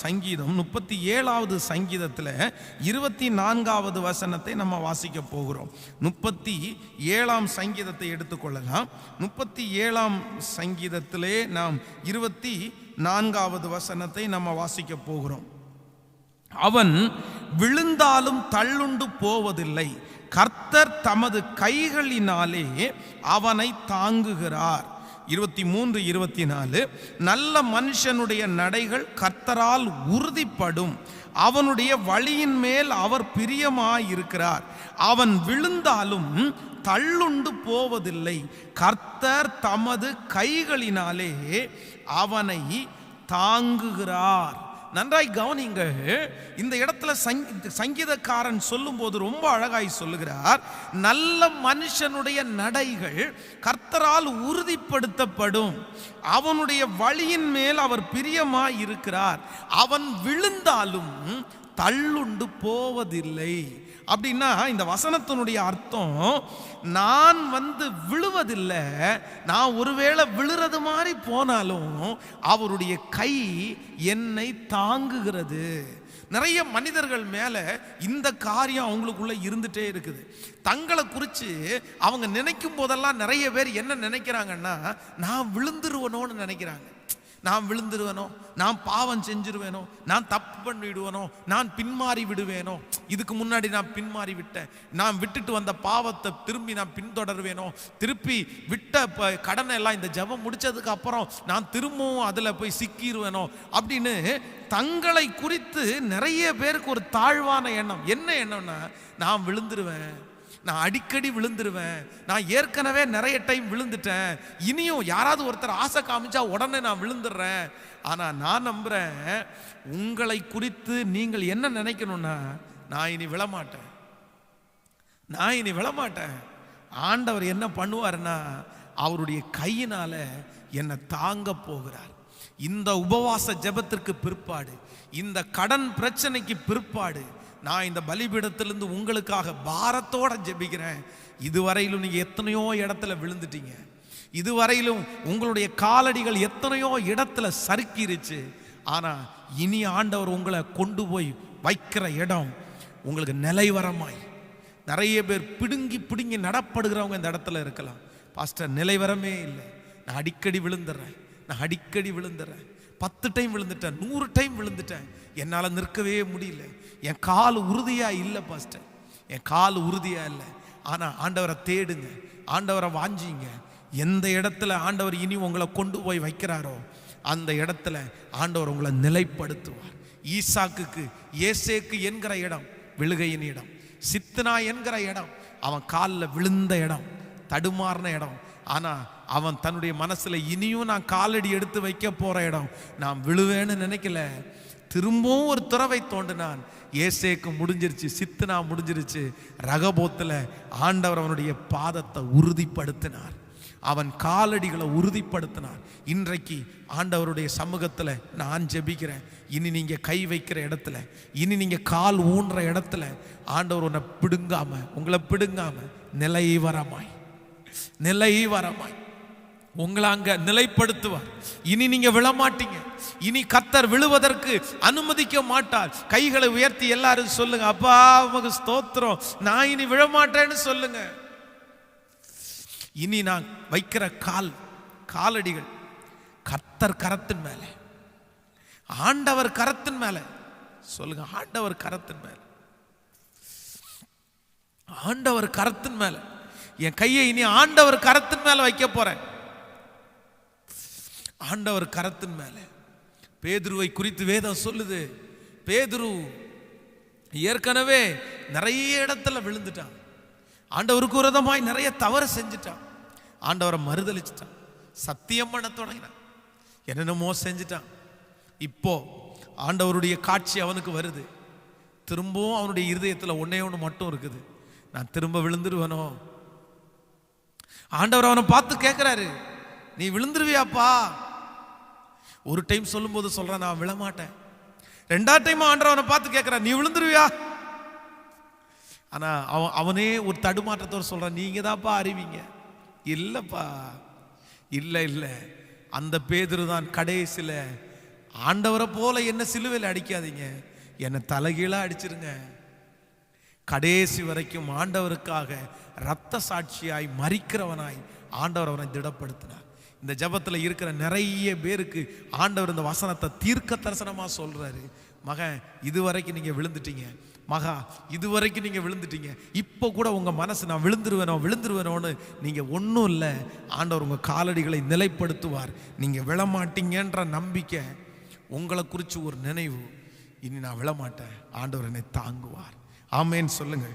சங்கீதம் 37வது சங்கீதத்தில் 24வது வசனத்தை நம்ம வாசிக்க போகிறோம். 37ஆம் சங்கீதத்தை எடுத்துக்கொள்ளலாம். 37ஆம் சங்கீதத்திலே நாம் 24வது வசனத்தை நம்ம வாசிக்க போகிறோம். அவன் விழுந்தாலும் தள்ளுண்டு போவதில்லை, கர்த்தர் தமது கைகளினாலே அவனை தாங்குகிறார். 23, 24 நல்ல மனுஷனுடைய நடைகள் கர்த்தரால் உறுதிப்படும், அவனுடைய வழியின் மேல் அவர் பிரியமாயிருக்கிறார். அவன் விழுந்தாலும் தள்ளுண்டு போவதில்லை, கர்த்தர் தமது கைகளினாலே அவனை தாங்குகிறார். நன்றாய் கவனிங்க. இந்த இடத்துல சங்கீதக்காரன் சொல்லும் போது ரொம்ப அழகாய் சொல்லுகிறார், நல்ல மனுஷனுடைய நடைகள் கர்த்தரால் உறுதிப்படுத்தப்படும், அவனுடைய வழியின் மேல் அவர் பிரியமாய் இருக்கிறார், அவன் விழுந்தாலும் தள்ளுண்டு போவதில்லை. அப்படின்னா இந்த வசனத்தினுடைய அர்த்தம், நான் விழுவதில்லை, நான் ஒருவேளை விழுறது மாதிரி போனாலும் அவருடைய கை என்னை தாங்குகிறது. நிறைய மனிதர்கள் மேல இந்த காரியம் அவங்களுக்குள்ள இருந்துட்டே இருக்குது. தங்களை குறித்து அவங்க நினைக்கும் போதெல்லாம் நிறைய பேர் என்ன நினைக்கிறாங்கன்னா, நான் விழுந்துருவனோன்னு நினைக்கிறாங்க. நான் விழுந்துருவேனோ, நான் பாவம் செஞ்சிருவேனோ, நான் தப்பு பண்ணிவிடுவேனோ, நான் பின்மாறி விடுவேனோ, இதுக்கு முன்னாடி நான் பின்மாறி விட்டேன், நான் விட்டுட்டு வந்த பாவத்தை திரும்பி நான் பின்தொடர்வேனோ, திருப்பி விட்ட கடனை எல்லாம் இந்த ஜெபம் முடிச்சதுக்கு அப்புறம் நான் திரும்பவும் அதில் போய் சிக்கிடுவேனோ அப்படின்னு தங்களை குறித்து நிறைய பேருக்கு ஒரு தாழ்வான எண்ணம். என்ன எண்ணம்னா, நான் விழுந்துருவேன், நான் அடிக்கடி விழுந்துருவேன், நான் ஏற்கனவே நிறைய டைம் விழுந்துட்டேன், இனியும் யாராவது ஒருத்தர் ஆசை காமிச்சா உடனே நான் விழுந்துடுறேன். ஆனால் நான் நம்புறேன், உங்களை குறித்து நீங்கள் என்ன நினைக்கணும்னா, நான் இனி விழமாட்டேன், நான் இனி விழமாட்டேன். ஆண்டவர் என்ன பண்ணுவார்னா, அவருடைய கையினால என்னை தாங்க போகிறார். இந்த உபவாச ஜெபத்திற்கு பிற்பாடு, இந்த கடன் பிரச்சனைக்கு பிற்பாடு நான் இந்த பலிபீடத்திலிருந்து உங்களுக்காக பாரத்தோட ஜெபிக்கிறேன். இதுவரையிலும் நீங்க எத்தனையோ இடத்துல விழுந்துட்டீங்க, இதுவரையிலும் உங்களுடைய காலடிகள் எத்தனையோ இடத்துல சறுக்கிருச்சு. ஆனா இனி ஆண்டவர் உங்களை கொண்டு போய் வைக்கிற இடம் உங்களுக்கு நிலைவரமாய். நிறைய பேர் பிடுங்கி பிடுங்கி நடப்படுகிறவங்க இந்த இடத்துல இருக்கலாம். பாஸ்டர், நிலைவரமே இல்லை, நான் அடிக்கடி விழுந்துடுறேன், நான் அடிக்கடி விழுந்துடுறேன், 10 டைம் விழுந்துட்டேன், 100 டைம் விழுந்துட்டேன், என்னால் நிற்கவே முடியல, என் கால் உறுதியா இல்லை பாஸ்டர், என் கால் உறுதியா இல்லை. ஆனால் ஆண்டவரை தேடுங்க, ஆண்டவரை வாஞ்சிங்க. எந்த இடத்துல ஆண்டவர் இனி உங்களை கொண்டு போய் வைக்கிறாரோ அந்த இடத்துல ஆண்டவர் உங்களை நிலைப்படுத்துவார். ஈசாக்குக்கு ஏசேக்கு என்கிற இடம் விழுகையின் இடம், சித்னா என்கிற இடம் அவன் காலில் விழுந்த இடம், தடுமாறின இடம். ஆனால் அவன் தன்னுடைய மனசுல இனியும் நான் காலடி எடுத்து வைக்க போற இடம், நான் விழுவேன்னு நினைக்கல. திரும்பவும் ஒரு துறவை தோண்டினான். ஏசேக்கு முடிஞ்சிருச்சு, சித்னா முடிஞ்சிருச்சு. ரகபோத்தில் ஆண்டவர் அவனுடைய பாதத்தை உறுதிப்படுத்தினார், அவன் காலடிகளை உறுதிப்படுத்தினார். இன்றைக்கு ஆண்டவருடைய சமூகத்தில் நான் ஜெபிக்கிறேன், இனி நீங்க கை வைக்கிற இடத்துல, இனி நீங்க கால் ஊன்ற இடத்துல ஆண்டவர் உங்களை பிடுங்காம நிலைவரமாய் உங்களை அங்க நிலைப்படுத்துவார். இனி நீங்க விழமாட்டீங்க, இனி கர்த்தர் விழுவதற்கு அனுமதிக்க மாட்டார். கைகளை உயர்த்தி எல்லாரும் சொல்லுங்க, அப்பா உமக்கு ஸ்தோத்திரம், நான் இனி விழமாட்டேன்னு சொல்லுங்க. இனி நான் வைக்கிற காலடிகள் கர்த்தர் கரத்தின் மேல, ஆண்டவர் கரத்தின் மேல. சொல்லுங்க, ஆண்டவர் கரத்தின் மேல, ஆண்டவர் கரத்தின் மேல. என் கையை இனி ஆண்டவர் கரத்தின் மேல வைக்க போறேன், ஆண்டவர் கரத்தின் மேல. பேதுருவை குறித்து வேதம் சொல்லுது, பேதுரு ஏற்கனவே நிறைய இடத்துல விழுந்துட்டான், ஆண்டவருக்கு விரோதமாய் நிறைய தவறு செஞ்சுட்டான், ஆண்டவரை மறுதலிச்சுட்டான், சத்தியம் பண்ண தொடங்கினான், என்னென்னமோ செஞ்சுட்டான். இப்போ ஆண்டவருடைய காட்சி அவனுக்கு வருது. திரும்பவும் அவனுடைய இருதயத்தில் ஒன்னே ஒன்று மட்டும் இருக்குது, நான் திரும்ப விழுந்துருவனோ. ஆண்டவர் அவனை பார்த்து கேட்கிறாரு, நீ விழுந்துருவியாப்பா? ஒரு டைம் சொல்லும் போது சொல்றான், நான் விழமாட்டேன். 2வது டைம் ஆண்டவர் அவனை பார்த்து கேட்கிறான், நீ விழுந்துருவியா? ஆனா அவனே ஒரு தடுமாற்றத்தோடு சொல்றான், நீங்க தான்ப்பா அறிவீங்க. இல்லப்பா, இல்ல இல்ல, அந்த பேதுரு தான் கடைசியில ஆண்டவரை போல என்ன சிலுவையில் அடிக்காதீங்க, என்னை தலைகீழா அடிச்சிருங்க. கடைசி வரைக்கும் ஆண்டவருக்காக இரத்த சாட்சியாய் மரிக்கிறவனாய் ஆண்டவர் அவனை திடப்படுத்தினார். இந்த ஜெபத்தில் இருக்கிற நிறைய பேருக்கு ஆண்டவர் இந்த வசனத்தை தீர்க்க தரிசனமா சொல்றாரு. மகன், இதுவரைக்கும் நீங்க விழுந்துட்டீங்க, மகா இதுவரைக்கும் நீங்க விழுந்துட்டீங்க, இப்போ கூட உங்க மனசு நான் விழுந்துருவேனோன்னு நீங்க ஒன்றும் இல்லை, ஆண்டவர் உங்க காலடிகளை நிலைப்படுத்துவார். நீங்க விழமாட்டீங்கன்ற நம்பிக்கை, உங்களை குறித்து ஒரு நினைவு, இனி நான் விழமாட்டேன், ஆண்டவர் என்னை தாங்குவார். ஆமேன்னு சொல்லுங்க.